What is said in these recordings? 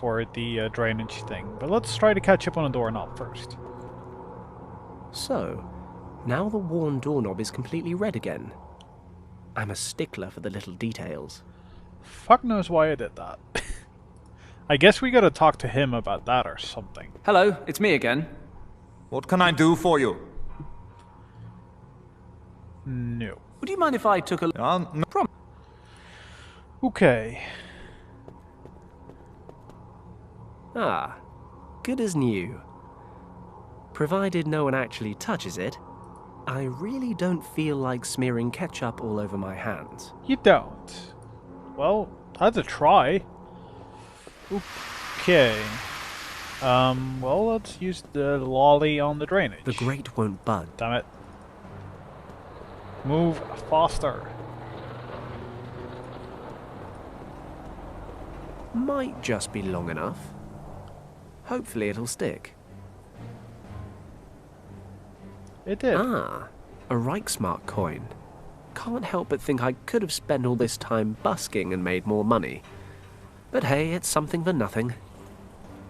for the drainage thing. But let's try to catch up on a doorknob first. So, now the worn doorknob is completely red again. I'm a stickler for the little details. Fuck knows why I did that. I guess we gotta talk to him about that or something. Hello, it's me again. What can I do for you? No. Would you mind if I took a look? No problem. Okay. Ah, good as new. Provided no one actually touches it, I really don't feel like smearing ketchup all over my hands. You don't. Well, that's a try. Okay. Well, let's use the lolly on the drainage. The grate won't budge. Damn it. Move faster. Might just be long enough. Hopefully it'll stick. It did. Ah, a Reichsmark coin. Can't help but think I could have spent all this time busking and made more money. But hey, it's something for nothing.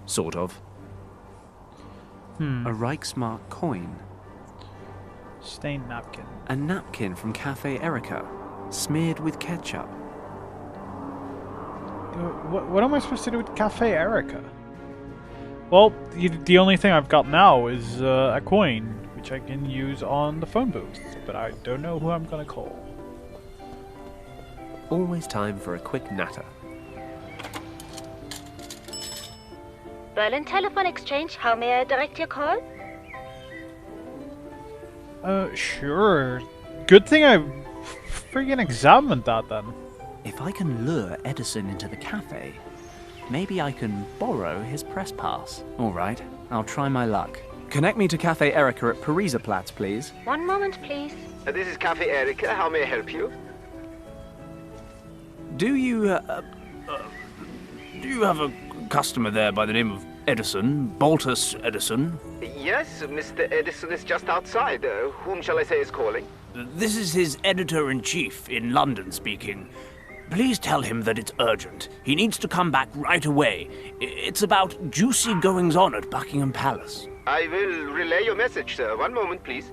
Sort of. A Reichsmark coin. Stained napkin. A napkin from Cafe Erica, smeared with ketchup. What am I supposed to do with Cafe Erica? Well, the only thing I've got now is a coin, which I can use on the phone booth, but I don't know who I'm gonna call. Always time for a quick natter. Berlin Telephone Exchange, how may I direct your call? Sure. Good thing I freaking examined that then. If I can lure Edison into the cafe, maybe I can borrow his press pass. All right, I'll try my luck. Connect me to Cafe Erica at Pariserplatz, please. One moment, please. This is Cafe Erica. How may I help you? Do you have a customer there by the name of Edison, Baltus Edison? Yes, Mr. Edison is just outside. Whom shall I say is calling? This is his editor-in-chief in London speaking. Please tell him that it's urgent. He needs to come back right away. It's about juicy goings-on at Buckingham Palace. I will relay your message, sir. One moment, please.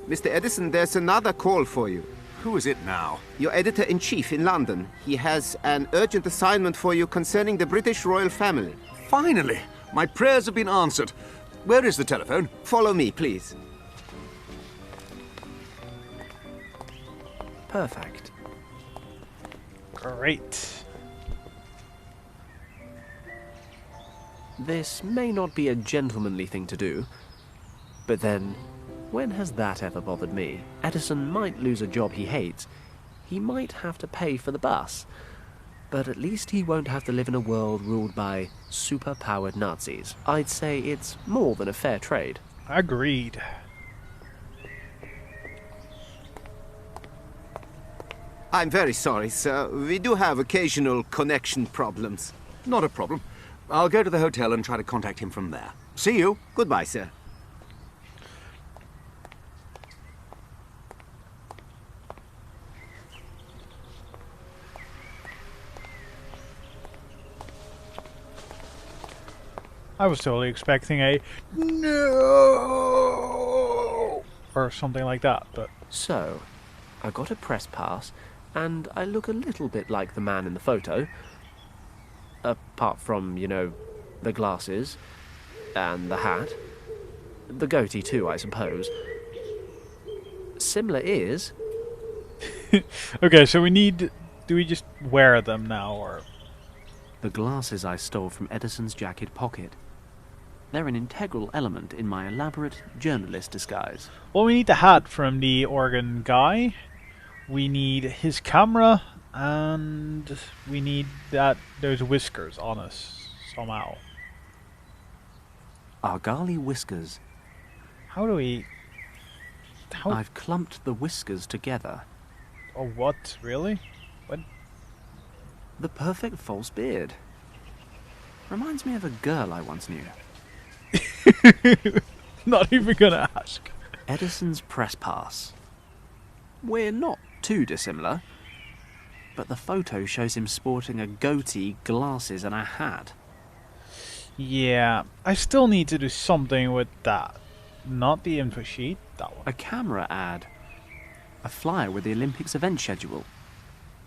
Mr. Edison, there's another call for you. Who is it now? Your editor-in-chief in London. He has an urgent assignment for you concerning the British royal family. Finally! My prayers have been answered. Where is the telephone? Follow me, please. Perfect. Great. This may not be a gentlemanly thing to do, but then, when has that ever bothered me? Edison might lose a job he hates. He might have to pay for the bus. But at least he won't have to live in a world ruled by super-powered Nazis. I'd say it's more than a fair trade. Agreed. I'm very sorry, sir. We do have occasional connection problems. Not a problem. I'll go to the hotel and try to contact him from there. See you. Goodbye, sir. I was totally expecting a no or something like that, but So, I got a press pass, and I look a little bit like the man in the photo. Apart from, you know, the glasses, and the hat. The goatee too, I suppose. Similar ears. okay, so do we just wear them now, or? The glasses I stole from Edison's jacket pocket. They're an integral element in my elaborate journalist disguise. Well, we need the hat from the organ guy. We need his camera, and we need those whiskers on us somehow. Argali whiskers. How do we? I've clumped the whiskers together. Oh, what? Really? What? The perfect false beard. Reminds me of a girl I once knew. Not even gonna ask. Edison's press pass. We're not too dissimilar. but the photo shows him sporting a goatee, glasses, and a hat. Yeah, I still need to do something with that. Not the info sheet, that one. A camera ad. A flyer with the Olympics event schedule.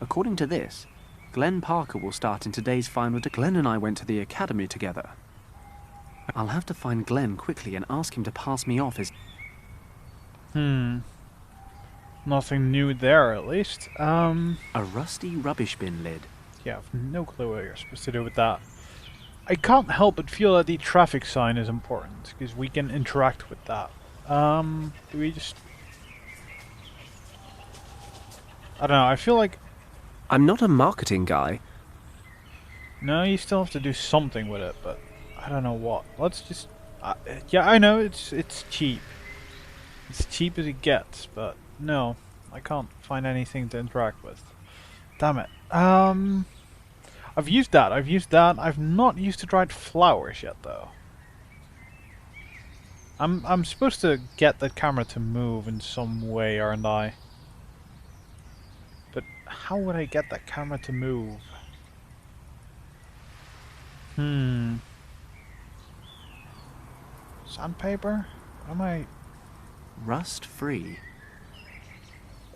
According to this, Glenn Parker will start in today's final. Glenn and I went to the academy together. I'll have to find Glenn quickly and ask him to pass me off as... Nothing new there, at least. A rusty rubbish bin lid. Yeah, I've no clue what you're supposed to do with that. I can't help but feel that the traffic sign is important, because we can interact with that. Do we just... I don't know, I feel like... I'm not a marketing guy. No, you still have to do something with it, but I don't know what. Let's just... yeah, I know, it's cheap. It's cheap as it gets, but no, I can't find anything to interact with. Damn it. I've used that. I've not used the dried flowers yet, though. I'm supposed to get the camera to move in some way, aren't I? But how would I get that camera to move? Sandpaper? What am I... Rust free.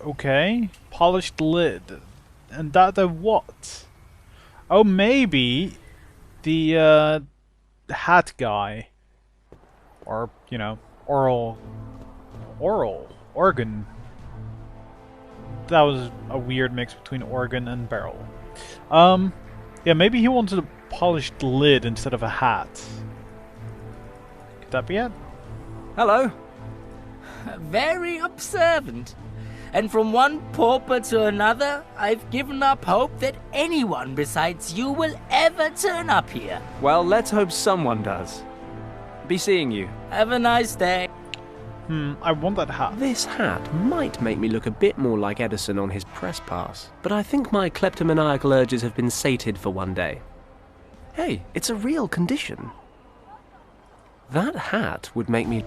Okay. Polished lid. And that the what? Oh, maybe the hat guy. Or, you know, organ. That was a weird mix between organ and barrel. Yeah, maybe he wanted a polished lid instead of a hat. Could that be it? Hello. Very observant. And from one pauper to another, I've given up hope that anyone besides you will ever turn up here. Well, let's hope someone does. Be seeing you. Have a nice day. I want that hat. This hat might make me look a bit more like Edison on his press pass, but I think my kleptomaniacal urges have been sated for one day. Hey, it's a real condition. That hat would make me...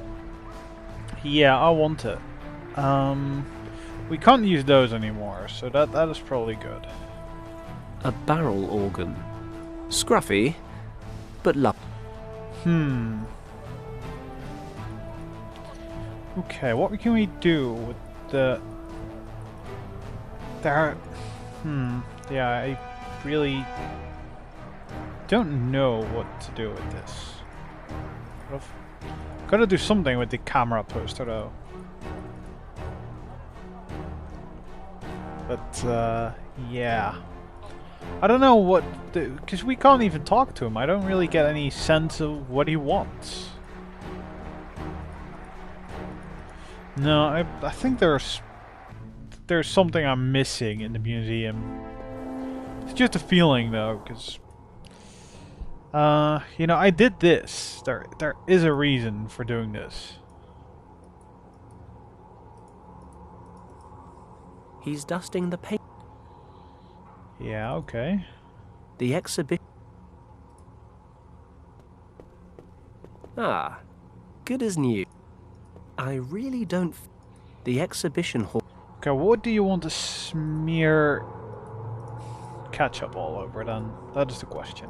Yeah, I want it. We can't use those anymore, so that is probably good. A barrel organ. Scruffy, but lovely. Okay, what can we do with the... There... Yeah, I really don't know what to do with this. Gotta do something with the camera poster, though. But, yeah. I don't know what... Because we can't even talk to him. I don't really get any sense of what he wants. No, I think there's something I'm missing in the museum. It's just a feeling, though, because... you know, I did this. There is a reason for doing this. He's dusting the paint. Yeah, okay. The exhibition. Ah, good as new. I really don't... The exhibition hall... Okay, what do you want to smear ketchup all over, then? That is the question.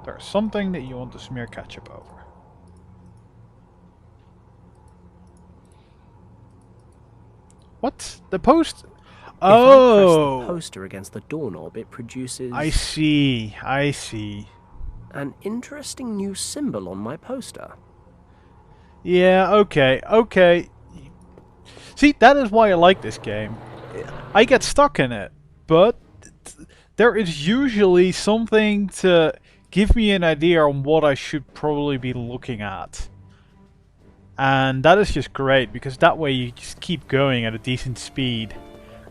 There's something that you want to smear ketchup over. What? The post? Oh! If I press the poster against the doorknob, it produces... I see. I see. An interesting new symbol on my poster. Yeah, okay, okay. See, that is why I like this game. I get stuck in it, but there is usually something to give me an idea on what I should probably be looking at. And that is just great, because that way you just keep going at a decent speed,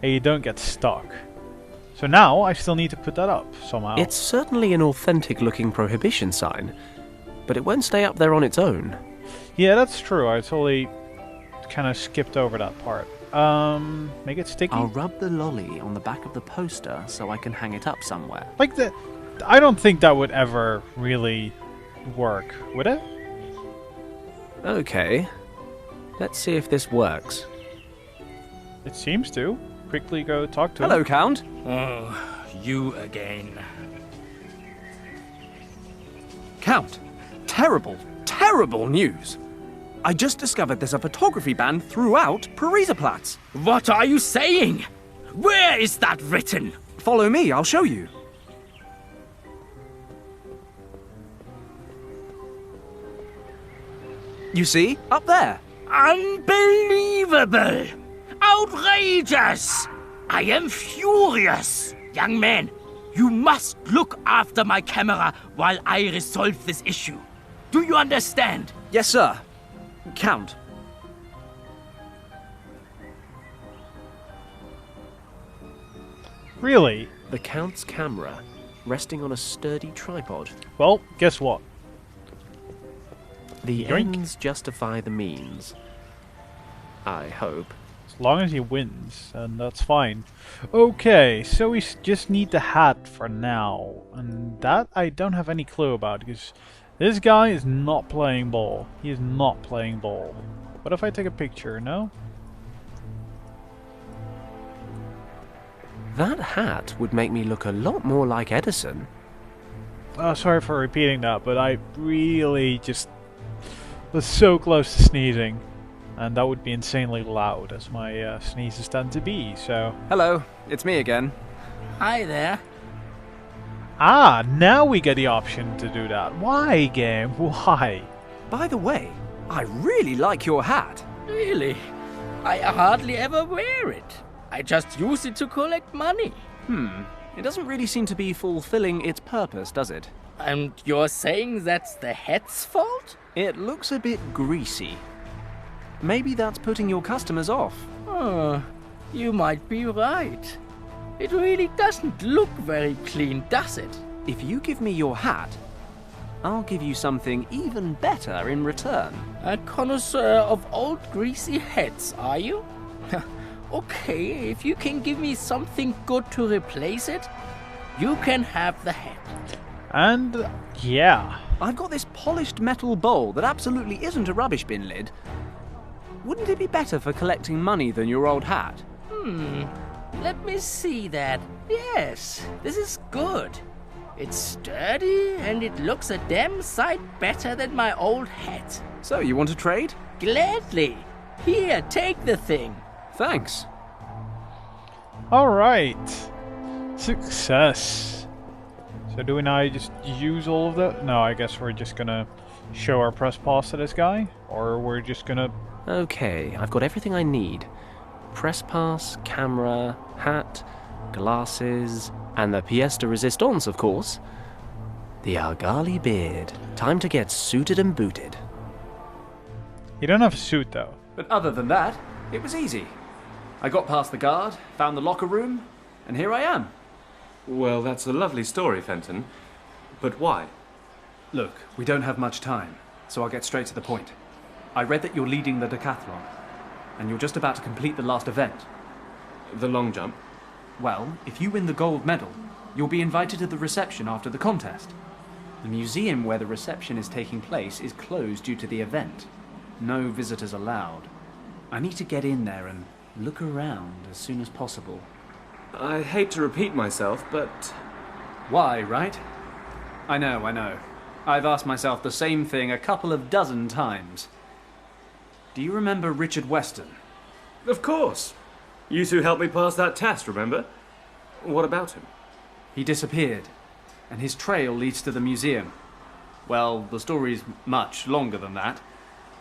and you don't get stuck. So now, I still need to put that up, somehow. It's certainly an authentic looking prohibition sign, but it won't stay up there on its own. Yeah, that's true. I totally kind of skipped over that part. Make it sticky? I'll rub the lolly on the back of the poster so I can hang it up somewhere. Like the... I don't think that would ever really work, would it? Okay. Let's see if this works. It seems to. quickly go talk to him. Hello, Count. Oh, you again. Count, terrible, terrible news. I just discovered there's a photography ban throughout Parisaplatz. What are you saying? Where is that written? Follow me, I'll show you. You see? Up there. Unbelievable! Outrageous! I am furious! Young man, you must look after my camera while I resolve this issue. Do you understand? Yes, sir. Count. Really? The Count's camera, resting on a sturdy tripod. Well, guess what? The Yoink. ends justify the means. I hope. As long as he wins, and that's fine. Okay, so we just need the hat for now. And that I don't have any clue about, because this guy is not playing ball. He is not playing ball. What if I take a picture, no? That hat would make me look a lot more like Edison. Oh, sorry for repeating that, but I really just was so close to sneezing. And that would be insanely loud, as my sneezes tend to be, so... Hello, it's me again. Hi there. Ah, now we get the option to do that. Why, game? Why? By the way, I really like your hat. Really? I hardly ever wear it. I just use it to collect money. It doesn't really seem to be fulfilling its purpose, does it? And you're saying that's the hat's fault? It looks a bit greasy. Maybe that's putting your customers off. Oh, you might be right. It really doesn't look very clean, does it? If you give me your hat, I'll give you something even better in return. A connoisseur of old greasy hats, are you? Okay, if you can give me something good to replace it, you can have the hat. And, yeah. I've got this polished metal bowl that absolutely isn't a rubbish bin lid. Wouldn't it be better for collecting money than your old hat? Let me see that. Yes, this is good. It's sturdy and it looks a damn sight better than my old hat. So, you want to trade? Gladly. Here, take the thing. Thanks. Alright. Success. So do we now just use all of that? No, I guess we're just gonna show our press pass to this guy? Or we're just gonna... Okay, I've got everything I need. Press pass, camera, hat, glasses, and the pièce de résistance, of course. The Argali beard. Time to get suited and booted. You don't have a suit though. But other than that, it was easy. I got past the guard, found the locker room, and here I am. Well, that's a lovely story, Fenton. But why? Look, we don't have much time, so I'll get straight to the point. I read that you're leading the decathlon, and you're just about to complete the last event. The long jump? Well, if you win the gold medal, you'll be invited to the reception after the contest. The museum where the reception is taking place is closed due to the event. No visitors allowed. I need to get in there and look around as soon as possible. I hate to repeat myself, but... Why, right? I know. I've asked myself the same thing a couple of dozen times. Do you remember Richard Weston? Of course! You two helped me pass that test, remember? What about him? He disappeared, and his trail leads to the museum. Well, the story's much longer than that,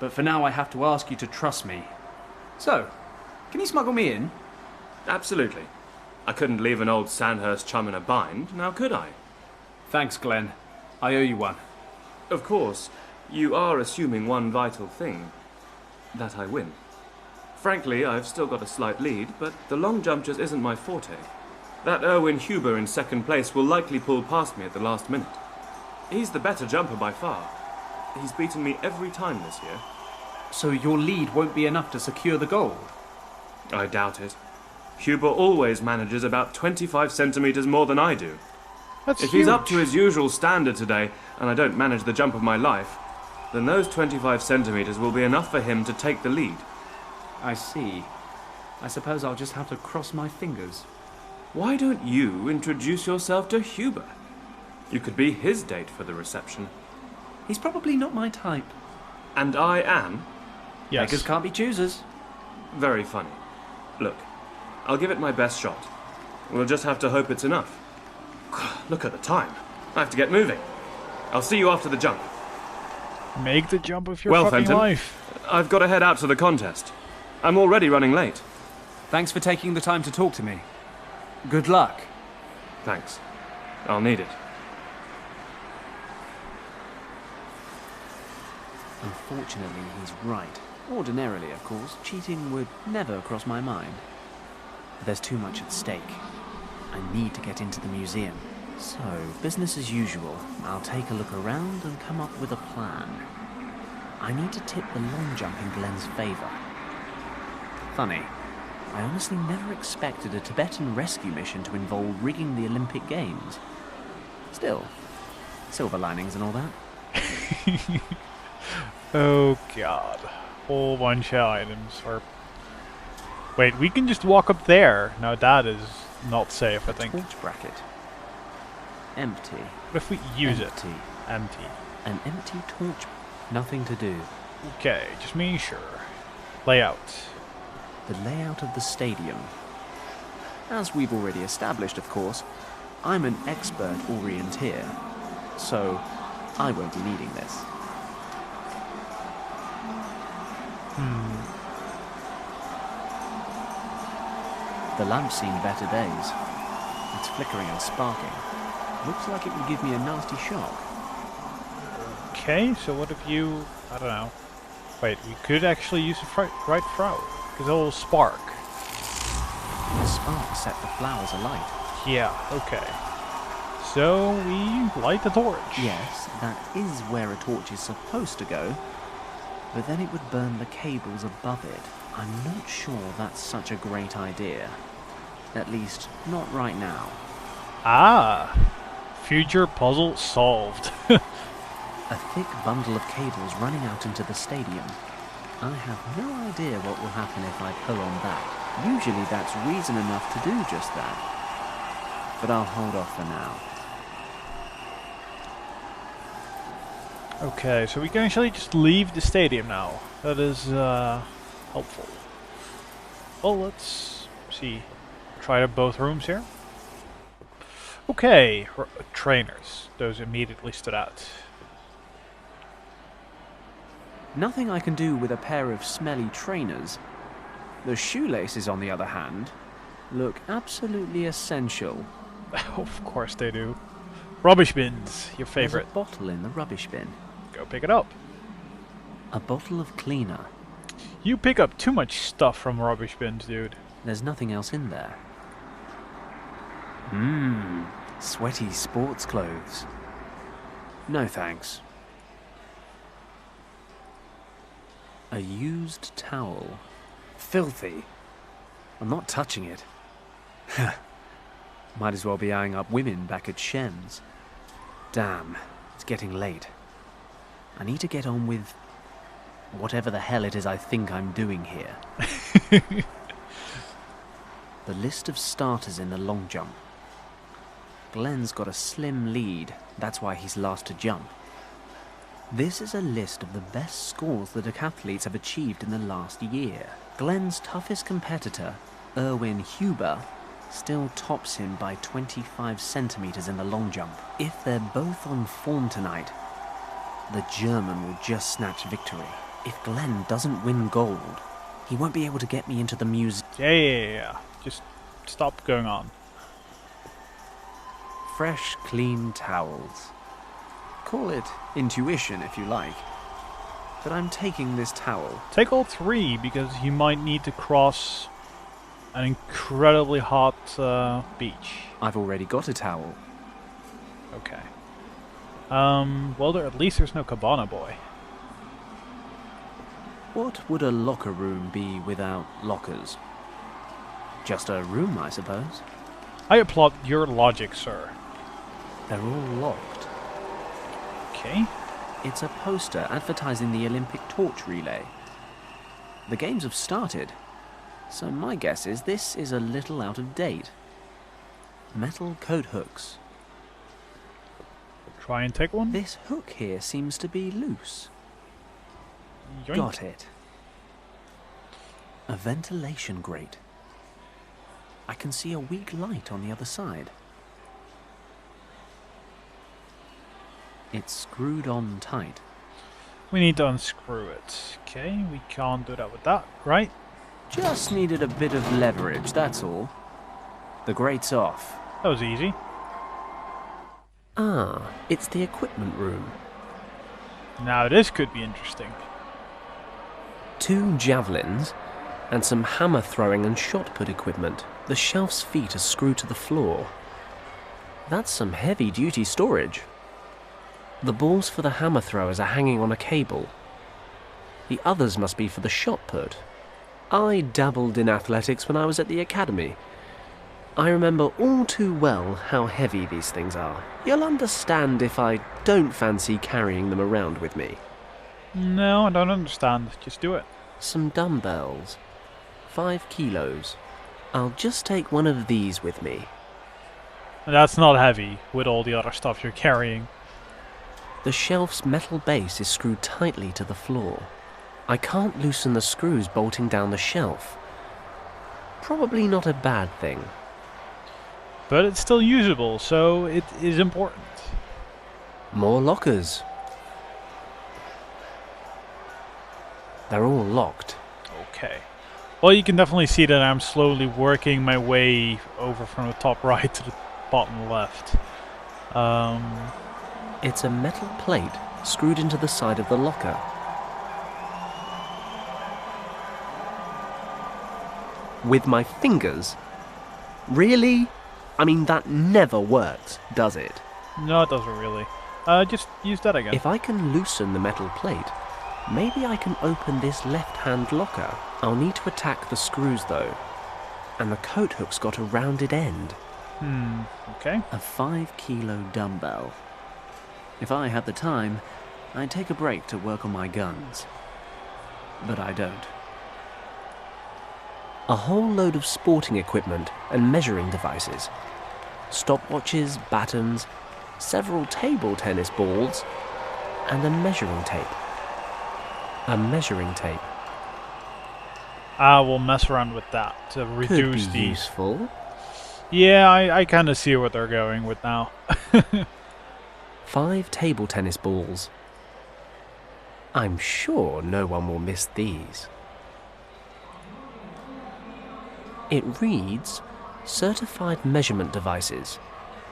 but for now I have to ask you to trust me. So, can you smuggle me in? Absolutely. I couldn't leave an old Sandhurst chum in a bind, now could I? Thanks, Glenn. I owe you one. Of course, you are assuming one vital thing. That I win. Frankly, I've still got a slight lead, but the long jump just isn't my forte. That Erwin Huber in second place will likely pull past me at the last minute. He's the better jumper by far. He's beaten me every time this year. So your lead won't be enough to secure the gold? I doubt it. Huber always manages about 25 centimetres more than I do. That's If huge. he's up to his usual standard today, and I don't manage the jump of my life, then those 25 centimetres will be enough for him to take the lead. I see. I suppose I'll just have to cross my fingers. Why don't you introduce yourself to Huber? You could be his date for the reception. He's probably not my type. And I am? Yes. Beggars can't be choosers. Very funny. Look, I'll give it my best shot. We'll just have to hope it's enough. Look at the time. I have to get moving. I'll see you after the jump. Make the jump of your Well, fucking Fenton, life. I've got to head out to the contest. I'm already running late. Thanks for taking the time to talk to me. Good luck. Thanks. I'll need it. Unfortunately, he's right. Ordinarily, of course, cheating would never cross my mind. But there's too much at stake. I need to get into the museum. So, business as usual. I'll take a look around and come up with a plan. I need to tip the long jump in Glenn's favor. Funny, I honestly never expected a Tibetan rescue mission to involve rigging the Olympic Games. Still, silver linings and all that. Oh god. Whole bunch of items. Or wait, we can just walk up there. Now that is not safe, I think. Torch bracket. Empty. What if we use it? Empty. Empty. An empty torch. Nothing to do. Okay, just making sure. Layout. The layout of the stadium. As we've already established, of course, I'm an expert orienteer, so I won't be needing this. The lamp's seen better days. It's flickering and sparking. Looks like it would give me a nasty shock. Okay, so what if you... I don't know. Wait, we could actually use the right throw. Because it'll spark. The spark set the flowers alight. Yeah, okay. So we light the torch. Yes, that is where a torch is supposed to go. But then it would burn the cables above it. I'm not sure that's such a great idea. At least, not right now. Ah! Future puzzle solved. A thick bundle of cables running out into the stadium. I have no idea what will happen if I pull on that. Usually that's reason enough to do just that. But I'll hold off for now. Okay, so we can actually just leave the stadium now. That is helpful. Well, let's see. Try out both rooms here. Okay, trainers. Those immediately stood out. Nothing I can do with a pair of smelly trainers. The shoelaces, on the other hand, look absolutely essential. Of course they do. Rubbish bins, your favorite. There's a bottle in the rubbish bin. Go pick it up. A bottle of cleaner. You pick up too much stuff from rubbish bins, dude. There's nothing else in there. Sweaty sports clothes. No thanks. A used towel. Filthy. I'm not touching it. Might as well be eyeing up women back at Shen's. Damn, it's getting late. I need to get on with whatever the hell it is I think I'm doing here. The list of starters in the long jump. Glenn's got a slim lead, that's why he's last to jump. This is a list of the best scores the decathletes have achieved in the last year. Glenn's toughest competitor, Erwin Huber, still tops him by 25 centimeters in the long jump. If they're both on form tonight, the German will just snatch victory. If Glenn doesn't win gold, he won't be able to get me into the museum. Yeah. Just stop going on. Fresh, clean towels. Call it intuition if you like. But I'm taking this towel. Take all three, because you might need to cross an incredibly hot beach. I've already got a towel. Okay. Well, at least there's no Cabana boy. What would a locker room be without lockers? Just a room, I suppose. I applaud your logic, sir. They're all locked. Okay. It's a poster advertising the Olympic torch relay. The games have started, So my guess is this is a little out of date. Metal coat hooks. Try and take one. This hook here seems to be loose. Yoink. Got it. A ventilation grate. I can see a weak light on the other side. It's screwed on tight. We need to unscrew it. Okay, we can't do that with that, right? Just needed a bit of leverage, that's all. The grate's off. That was easy. Ah, it's the equipment room. Now this could be interesting. 2 javelins and some hammer throwing and shot put equipment. The shelf's feet are screwed to the floor. That's some heavy duty storage. The balls for the hammer throwers are hanging on a cable. The others must be for the shot put. I dabbled in athletics when I was at the academy. I remember all too well how heavy these things are. You'll understand if I don't fancy carrying them around with me. No, I don't understand. Just do it. Some dumbbells. 5 kilos. I'll just take one of these with me. And that's not heavy with all the other stuff you're carrying. The shelf's metal base is screwed tightly to the floor. I can't loosen the screws bolting down the shelf. Probably not a bad thing. But it's still usable, so it is important. More lockers. They're all locked. Okay. Well, you can definitely see that I'm slowly working my way over from the top right to the bottom left. It's a metal plate screwed into the side of the locker. With my fingers? Really? I mean, that never works, does it? No, it doesn't really. Just use that again. If I can loosen the metal plate, maybe I can open this left-hand locker. I'll need to attack the screws, though. And the coat hook's got a rounded end. Okay. A 5-kilo dumbbell. If I had the time, I'd take a break to work on my guns. But I don't. A whole load of sporting equipment and measuring devices. Stopwatches, batons, several table tennis balls, and a measuring tape. A measuring tape. I will mess around with that to reduce Could be the... useful. Yeah, I kind of see what they're going with now. 5 table tennis balls. I'm sure no one will miss these. It reads, Certified Measurement Devices,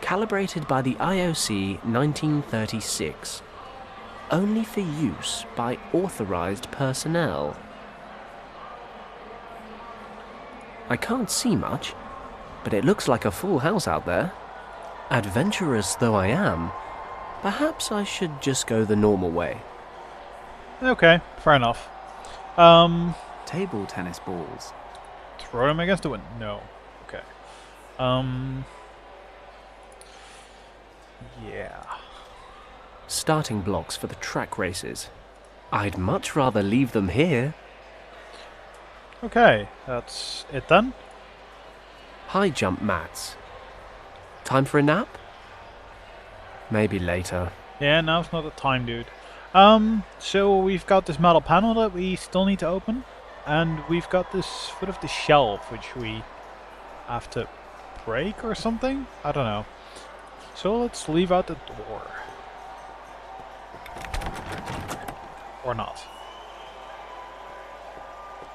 calibrated by the IOC 1936. Only for use by authorized personnel. I can't see much, but it looks like a full house out there. Adventurous though I am, perhaps I should just go the normal way. Okay, fair enough. Table tennis balls. Throw them against the window? No. Okay. Yeah. Starting blocks for the track races. I'd much rather leave them here. Okay, that's it then. High jump mats. Time for a nap? Maybe later. Yeah, now's not the time, dude. So we've got this metal panel that we still need to open. And we've got this foot of the shelf, which we have to break or something? I don't know. So let's leave out the door. Or not.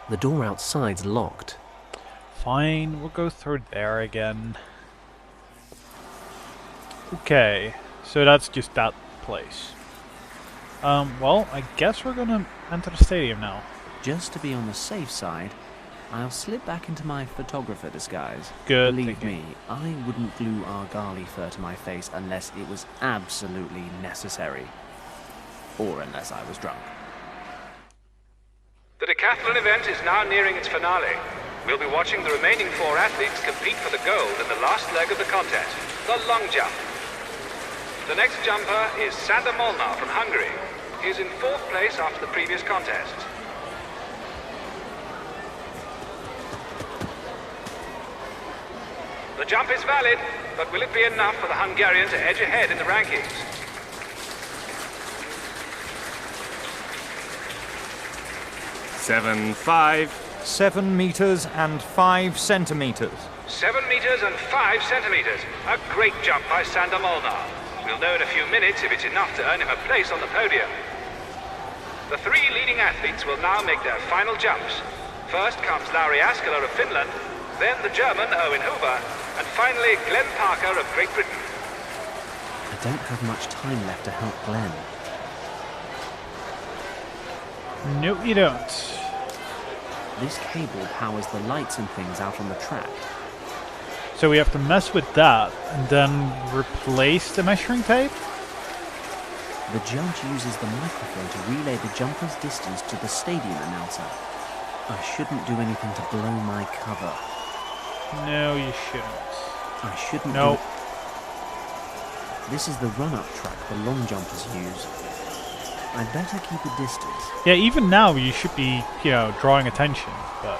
The door outside's locked. Fine, we'll go through there again. Okay, so that's just that place. Well, I guess we're gonna enter the stadium now. Just to be on the safe side, I'll slip back into my photographer disguise. Good Believe thinking. me, I wouldn't glue Argali fur to my face unless it was absolutely necessary. Or unless I was drunk. The decathlon event is now nearing its finale. We'll be watching the remaining 4 athletes compete for the gold in the last leg of the contest, the long jump. The next jumper is Sander Molnar from Hungary. He is in 4th place after the previous contest. The jump is valid, but will it be enough for the Hungarian to edge ahead in the rankings? 7-5. 7 meters and 5 centimeters. 7 meters and 5 centimeters. A great jump by Sander Molnar. We'll know in a few minutes if it's enough to earn him a place on the podium. The 3 leading athletes will now make their final jumps. First comes Lauri Askela of Finland, then the German Owen Hoover, and finally Glenn Parker of Great Britain. I don't have much time left to help Glenn. No, you don't. This cable powers the lights and things out on the track. So we have to mess with that and then replace the measuring tape? The judge uses the microphone to relay the jumper's distance to the stadium announcer. I shouldn't do anything to blow my cover. No, you shouldn't. I shouldn't. Nope. This is the run-up track the long jumpers use. I'd better keep a distance. Yeah, even now you should be, drawing attention, but...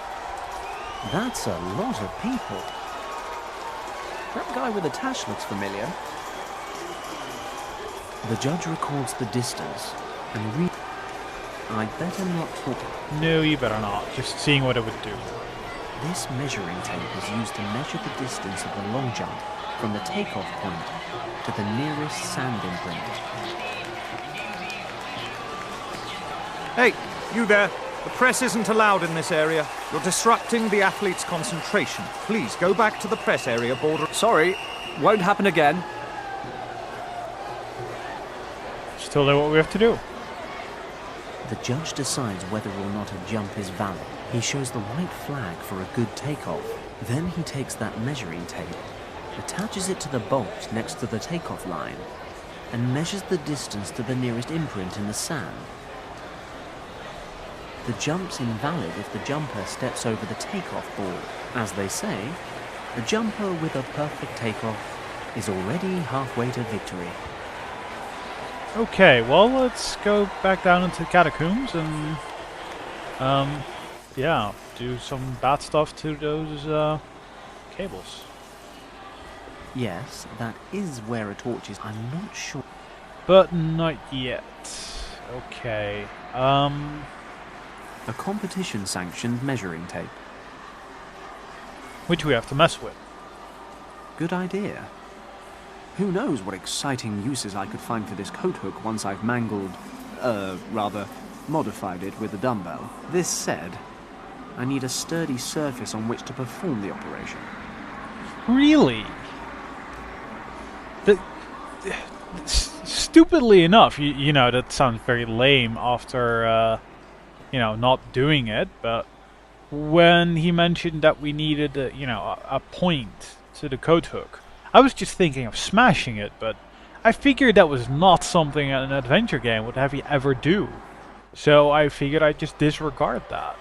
That's a lot of people. That guy with the tash looks familiar. The judge records the distance and I'd better not talk. No, you better not. Just seeing what it would do. This measuring tape is used to measure the distance of the long jump from the takeoff point to the nearest sand imprint. Hey, you there. The press isn't allowed in this area. You're disrupting the athletes' concentration. Please go back to the press area border. Sorry, won't happen again. Just tell them what we have to do. The judge decides whether or not a jump is valid. He shows the white flag for a good takeoff. Then he takes that measuring tape, attaches it to the bolt next to the takeoff line, and measures the distance to the nearest imprint in the sand. The jump's invalid if the jumper steps over the takeoff board. As they say, a jumper with a perfect takeoff is already halfway to victory. Okay, well, let's go back down into the catacombs and, yeah, do some bad stuff to those, cables. Yes, that is where a torch is. I'm not sure. But not yet. Okay, A competition-sanctioned measuring tape. which we have to mess with. Good idea. Who knows what exciting uses I could find for this coat hook once I've rather modified it with a dumbbell. This said, I need a sturdy surface on which to perform the operation. Really? Stupidly enough, you know, that sounds very lame after, not doing it, but when he mentioned that we needed, a point to the coat hook, I was just thinking of smashing it, but I figured that was not something an adventure game would have you ever do. So I figured I'd just disregard that.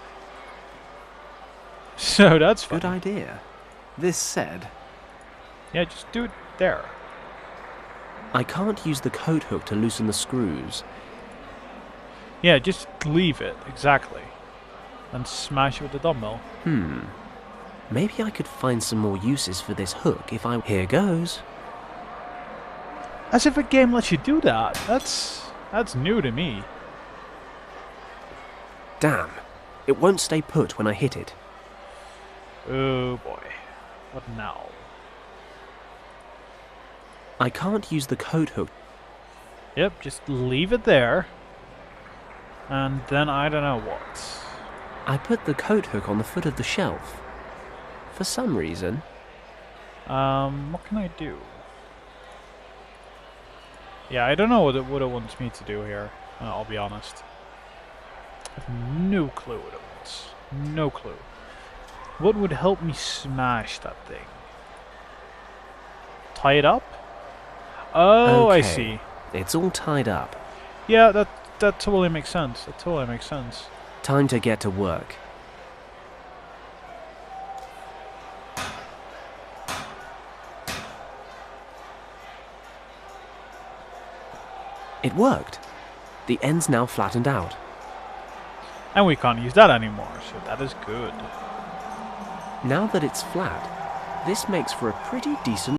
So that's fun. Good idea. This said... Yeah, just do it there. I can't use the coat hook to loosen the screws. Yeah, just leave it, exactly. And smash it with the dumbbell. Maybe I could find some more uses for this hook if I... Here goes. As if a game lets you do that. That's new to me. Damn. It won't stay put when I hit it. Oh boy. What now? I can't use the coat hook. Yep, just leave it there. And then I don't know what. I put the coat hook on the foot of the shelf. For some reason. What can I do? Yeah, I don't know what it wants me to do here. I'll be honest. I have no clue what it wants. No clue. What would help me smash that thing? Tie it up? Oh, Okay. I see. It's all tied up. Yeah, that totally makes sense. That totally makes sense. Time to get to work. It worked. The end's now flattened out. And we can't use that anymore, so that is good. Now that it's flat, This makes for a pretty decent